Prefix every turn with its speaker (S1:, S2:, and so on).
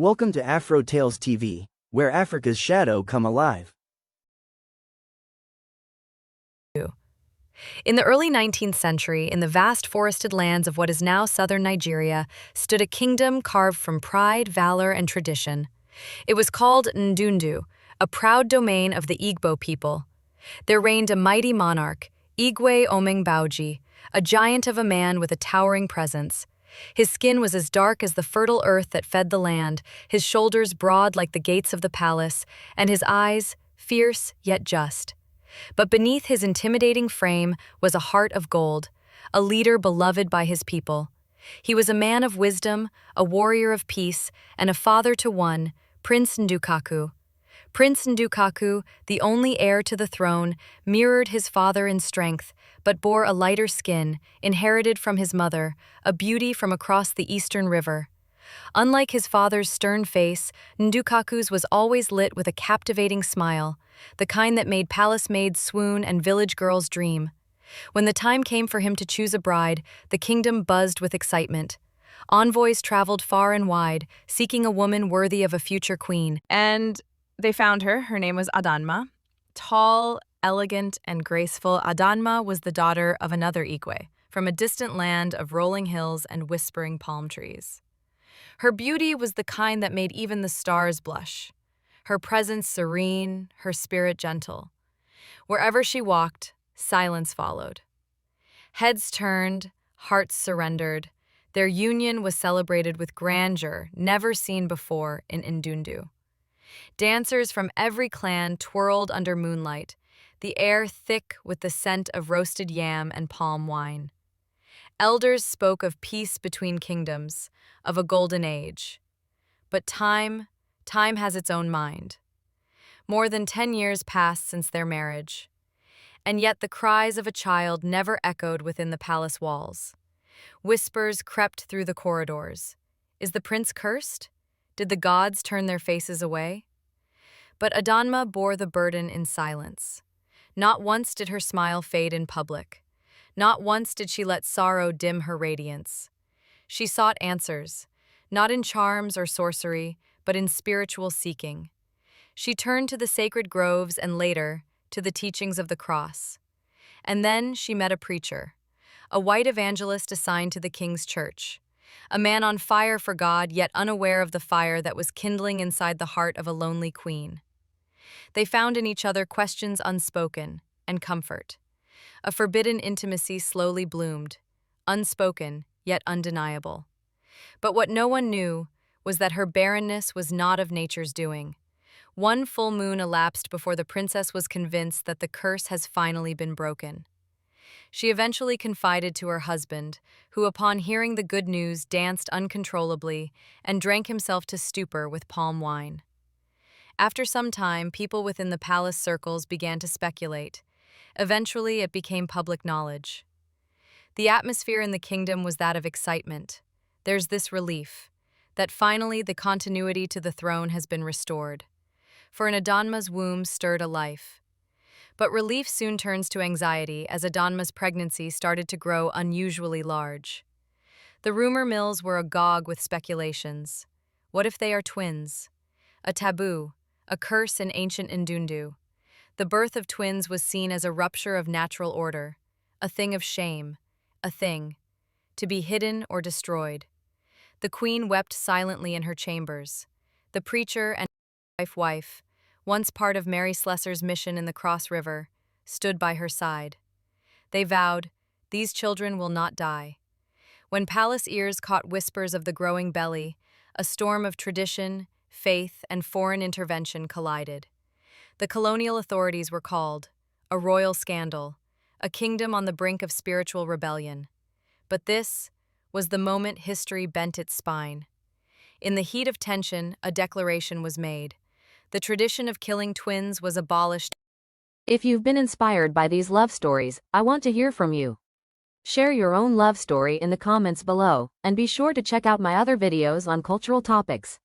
S1: Welcome to Afro Tales TV, where Africa's shadow come alive.
S2: In the early 19th century, in the vast forested lands of what is now southern Nigeria, stood a kingdom carved from pride, valor, and tradition. It was called Ndundu, a proud domain of the Igbo people. There reigned a mighty monarch, King Omengbaoji, a giant of a man with a towering presence. His skin was as dark as the fertile earth that fed the land, his shoulders broad like the gates of the palace, and his eyes fierce yet just. But beneath his intimidating frame was a heart of gold, a leader beloved by his people. He was a man of wisdom, a warrior of peace, and a father to one, Prince Ndundu. Prince Ndundu, the only heir to the throne, mirrored his father in strength, but bore a lighter skin, inherited from his mother, a beauty from across the eastern river. Unlike his father's stern face, Ndundu's was always lit with a captivating smile, the kind that made palace maids swoon and village girls dream. When the time came for him to choose a bride, the kingdom buzzed with excitement. Envoys traveled far and wide, seeking a woman worthy of a future queen.
S3: And they found her. Her name was Adanma. Tall, elegant, and graceful, Adanma was the daughter of another Igbo, from a distant land of rolling hills and whispering palm trees. Her beauty was the kind that made even the stars blush. Her presence serene, her spirit gentle. Wherever she walked, silence followed. Heads turned, hearts surrendered. Their union was celebrated with grandeur never seen before in Ndundu. Dancers from every clan twirled under moonlight, the air thick with the scent of roasted yam and palm wine. Elders spoke of peace between kingdoms, of a golden age. But time has its own mind. More than 10 years passed since their marriage, and yet the cries of a child never echoed within the palace walls. Whispers crept through the corridors. Is the prince cursed? Did the gods turn their faces away? But Adanma bore the burden in silence. Not once did her smile fade in public. Not once did she let sorrow dim her radiance. She sought answers, not in charms or sorcery, but in spiritual seeking. She turned to the sacred groves and later, to the teachings of the cross. And then she met a preacher, a white evangelist assigned to the king's church, a man on fire for God yet unaware of the fire that was kindling inside the heart of a lonely queen. They found in each other questions unspoken and comfort. A forbidden intimacy slowly bloomed, unspoken yet undeniable. But what no one knew was that her barrenness was not of nature's doing. One full moon elapsed before the princess was convinced that the curse has finally been broken. She eventually confided to her husband, who upon hearing the good news danced uncontrollably and drank himself to stupor with palm wine. After some time, people within the palace circles began to speculate. Eventually, it became public knowledge. The atmosphere in the kingdom was that of excitement. There's this relief, that finally the continuity to the throne has been restored. For an Adanma's womb stirred a life. But relief soon turns to anxiety as Adanma's pregnancy started to grow unusually large. The rumor mills were agog with speculations. What if they are twins? A taboo, a curse in ancient Ndundu. The birth of twins was seen as a rupture of natural order, a thing of shame, a thing to be hidden or destroyed. The queen wept silently in her chambers. The preacher and his wife, once part of Mary Slessor's mission in the Cross River, stood by her side. They vowed, "These children will not die." When palace ears caught whispers of the growing belly, a storm of tradition, faith, and foreign intervention collided. The colonial authorities were called, a royal scandal, a kingdom on the brink of spiritual rebellion. But this was the moment history bent its spine. In the heat of tension, a declaration was made. The tradition of killing twins was abolished.
S4: If you've been inspired by these love stories, I want to hear from you. Share your own love story in the comments below, and be sure to check out my other videos on cultural topics.